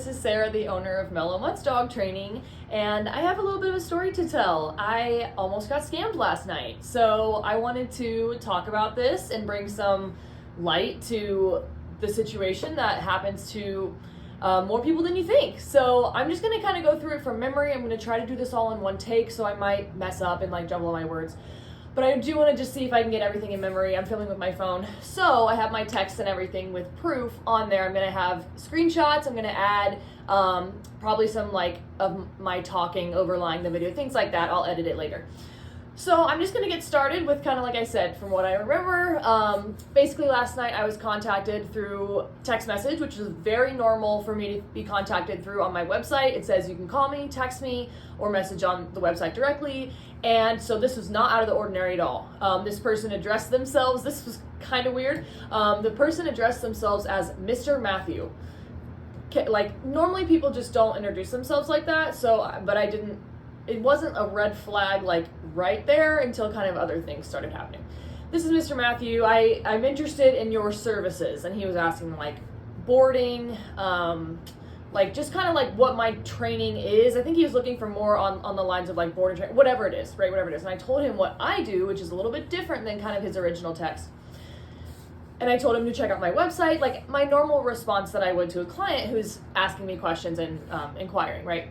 this is Sarah, the owner of Mellow Mutts Dog Training, and I have a little bit of a story to tell. I almost got scammed last night, so I wanted to talk about this and bring some light to the situation that happens to more people than you think. So I'm just gonna kind of go through it from memory. I'm gonna try to do this all in one take, so I might mess up and like jumble my words. But I do want to just see if I can get everything in memory. I'm filming with my phone. So I have my text and everything with proof on there. I'm going to have screenshots. I'm going to add probably some like of my talking overlying the video, things like that. I'll edit it later. So I'm just going to get started with kind of like I said, from what I remember. Basically last night I was contacted through text message, which is very normal for me to be contacted through on my website. It says you can call me, text me, or message on the website directly. And so this was not out of the ordinary at all. This person addressed themselves, this was kind of weird. The person addressed themselves as Mr. Matthew. Like normally people just don't introduce themselves like that. But it wasn't a red flag like right there until kind of other things started happening. This is Mr. Matthew. I'm interested in your services. And he was asking like boarding, like just kind of like what my training is. I think he was looking for more on the lines of like board and training, whatever it is, right? Whatever it is. And I told him what I do, which is a little bit different than kind of his original text. And I told him to check out my website, like my normal response that I would to a client who's asking me questions and inquiring, right?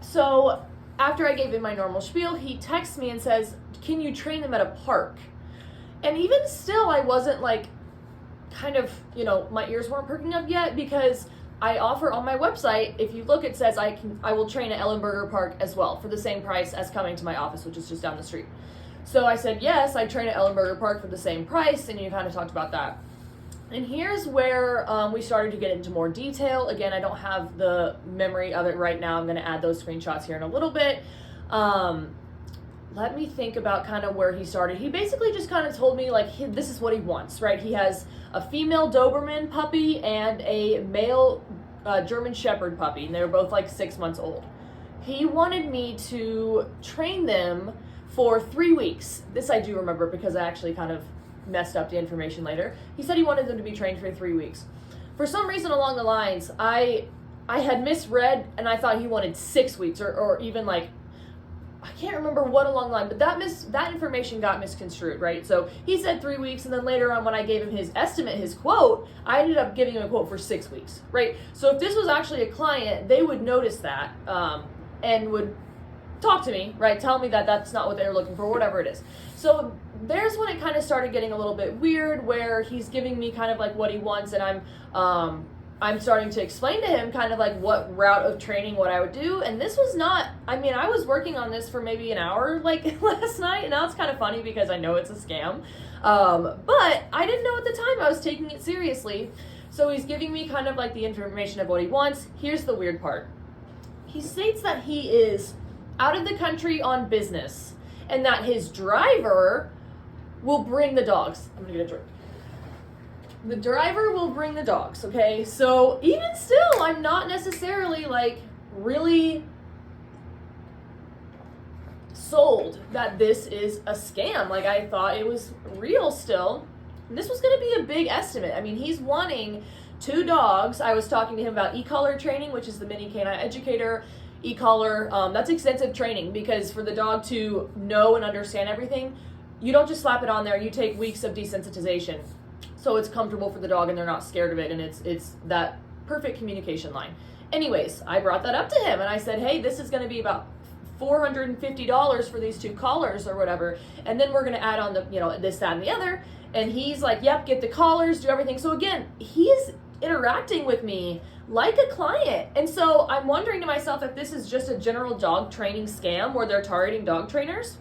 So after I gave him my normal spiel, he texts me and says, can you train them at a park? And even still, I wasn't like kind of, my ears weren't perking up yet, because I offer on my website, if you look, it says I will train at Ellenberger Park as well for the same price as coming to my office, which is just down the street. So I said, yes, I train at Ellenberger Park for the same price, and you kind of talked about that. And here's where we started to get into more detail. Again, I don't have the memory of it right now. I'm going to add those screenshots here in a little bit. Let me think about kind of where he started. He basically just kind of told me like this is what he wants, right? He has a female Doberman puppy and a male German Shepherd puppy, and they were both like 6 months old. He wanted me to train them for 3 weeks. This I do remember because I actually kind of messed up the information later. He said he wanted them to be trained for 3 weeks. For some reason along the lines, I had misread and I thought he wanted 6 weeks or even like, I can't remember what along the line, but that information got misconstrued, right? So he said 3 weeks, and then later on when I gave him his estimate, his quote, I ended up giving him a quote for 6 weeks, right? So if this was actually a client, they would notice that and would talk to me, right? Tell me that that's not what they're looking for, whatever it is. So there's when it kind of started getting a little bit weird, where he's giving me kind of like what he wants, and I'm starting to explain to him kind of like what route of training, what I would do. And this was not, I was working on this for maybe an hour like last night, and now it's kind of funny because I know it's a scam. But I didn't know at the time I was taking it seriously. So he's giving me kind of like the information of what he wants. Here's the weird part. He states that he is out of the country on business and that his driver will bring the dogs. I'm gonna get a drink. The driver will bring the dogs, okay? So even still, I'm not necessarily like really sold that this is a scam. Like I thought it was real still. And this was gonna be a big estimate. He's wanting 2 dogs. I was talking to him about e-collar training, which is the mini canine educator. E-collar, that's extensive training, because for the dog to know and understand everything, you don't just slap it on there, you take weeks of desensitization. So it's comfortable for the dog and they're not scared of it, and it's that perfect communication line. Anyways, I brought that up to him and I said, hey, this is gonna be about $450 for these 2 collars or whatever, and then we're gonna add on the, this, that, and the other. And he's like, yep, get the collars, do everything. So again, he's interacting with me like a client. And so I'm wondering to myself if this is just a general dog training scam where they're targeting dog trainers.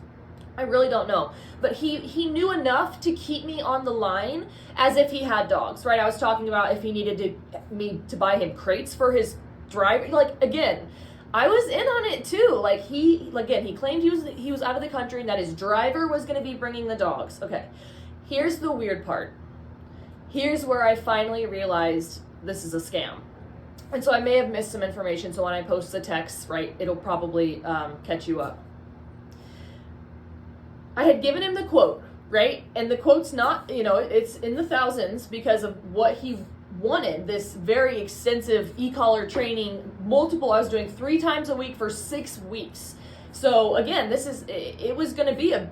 I really don't know. But he knew enough to keep me on the line as if he had dogs, right? I was talking about if he needed me to buy him crates for his driver. Like, again, I was in on it too. Like he claimed he was out of the country and that his driver was going to be bringing the dogs. Okay, here's the weird part. Here's where I finally realized this is a scam. And so I may have missed some information, so when I post the text, right, it'll probably catch you up. I had given him the quote, right? And the quote's not, it's in the thousands because of what he wanted this very extensive e-collar training, I was doing 3 times a week for 6 weeks. So again, it was going to be a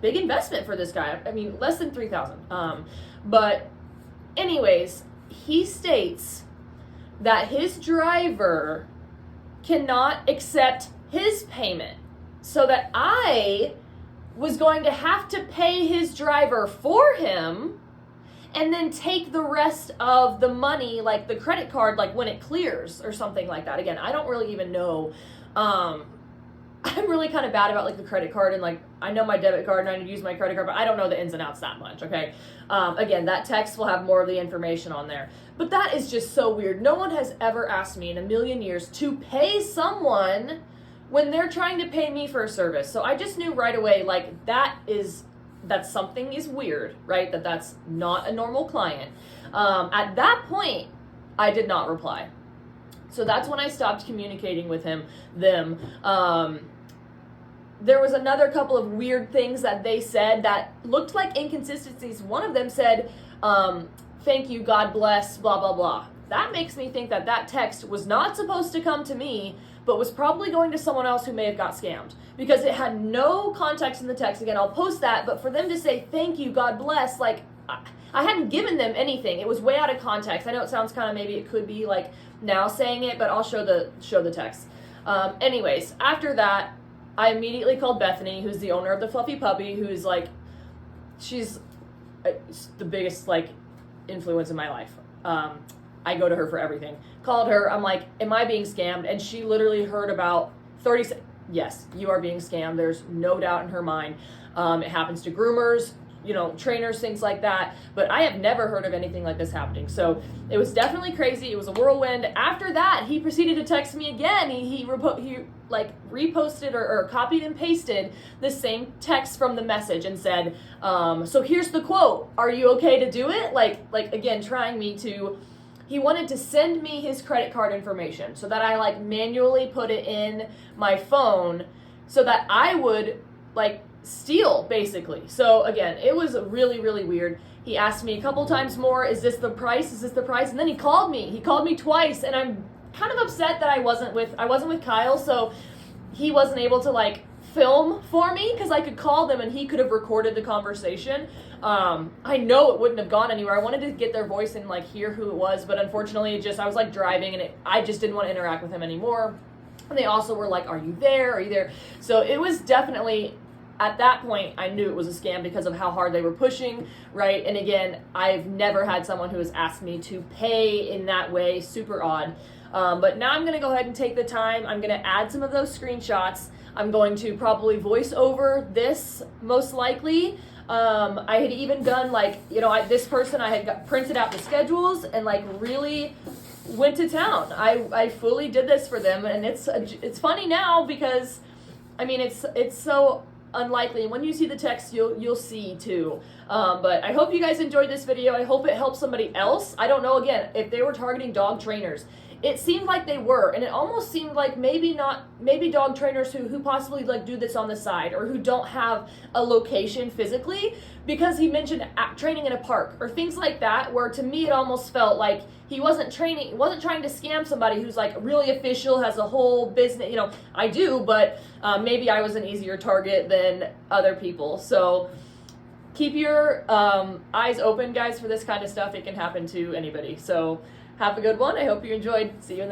big investment for this guy. I mean, less than $3,000. But anyways, he states that his driver cannot accept his payment, so that I was going to have to pay his driver for him and then take the rest of the money, like the credit card, like when it clears or something like that. Again, I don't really even know. I'm really kind of bad about like the credit card, and like I know my debit card and I need to use my credit card, but I don't know the ins and outs that much, okay? Again, that text will have more of the information on there. But that is just so weird. No one has ever asked me in a million years to pay someone when they're trying to pay me for a service. So I just knew right away, like that something is weird, right? That's not a normal client. At that point, I did not reply. So that's when I stopped communicating with them. There was another couple of weird things that they said that looked like inconsistencies. One of them said, thank you, God bless, blah, blah, blah. That makes me think that text was not supposed to come to me, but was probably going to someone else who may have got scammed, because it had no context in the text. Again, I'll post that, but for them to say, thank you, God bless, like, I hadn't given them anything. It was way out of context. I know it sounds kind of, maybe it could be like now saying it, but I'll show the text. Anyways, after that, I immediately called Bethany, who's the owner of the Fluffy Puppy, who's like, she's the biggest like influence in my life. I go to her for everything. Called her, I'm like, am I being scammed? And she literally heard about 30 seconds. Yes, you are being scammed. There's no doubt in her mind. It happens to groomers, trainers, things like that. But I have never heard of anything like this happening. So it was definitely crazy. It was a whirlwind. After that, he proceeded to text me again. He reposted or copied and pasted the same text from the message and said, so here's the quote. Are you okay to do it? Like again, trying me to... He wanted to send me his credit card information so that I like manually put it in my phone so that I would like steal, basically. So again, it was really, really weird. He asked me a couple times more, is this the price? Is this the price? And then he called me. He called me twice, and I'm kind of upset that I wasn't with Kyle, so he wasn't able to like film for me, because I could call them and he could have recorded the conversation. I know it wouldn't have gone anywhere. I wanted to get their voice and like hear who it was, but unfortunately I was like driving, and I just didn't want to interact with him anymore. And they also were like, are you there? So it was definitely, at that point, I knew it was a scam because of how hard they were pushing, right? And again, I've never had someone who has asked me to pay in that way. Super odd. But now I'm going to go ahead and take the time. I'm going to add some of those screenshots. I'm going to probably voice over this, most likely. I had even done this person, I had printed out the schedules and like really went to town. I fully did this for them, and it's funny now because, I mean, it's so unlikely. And when you see the text, you'll see too. But I hope you guys enjoyed this video. I hope it helps somebody else. I don't know, again, if they were targeting dog trainers. It seemed like they were, and it almost seemed like maybe dog trainers who possibly like do this on the side, or who don't have a location physically, because he mentioned training in a park or things like that, where to me it almost felt like he wasn't trying to scam somebody who's like really official, has a whole business. I do, but maybe I was an easier target than other people. So keep your eyes open, guys, for this kind of stuff. It can happen to anybody. So have a good one. I hope you enjoyed. See you in the next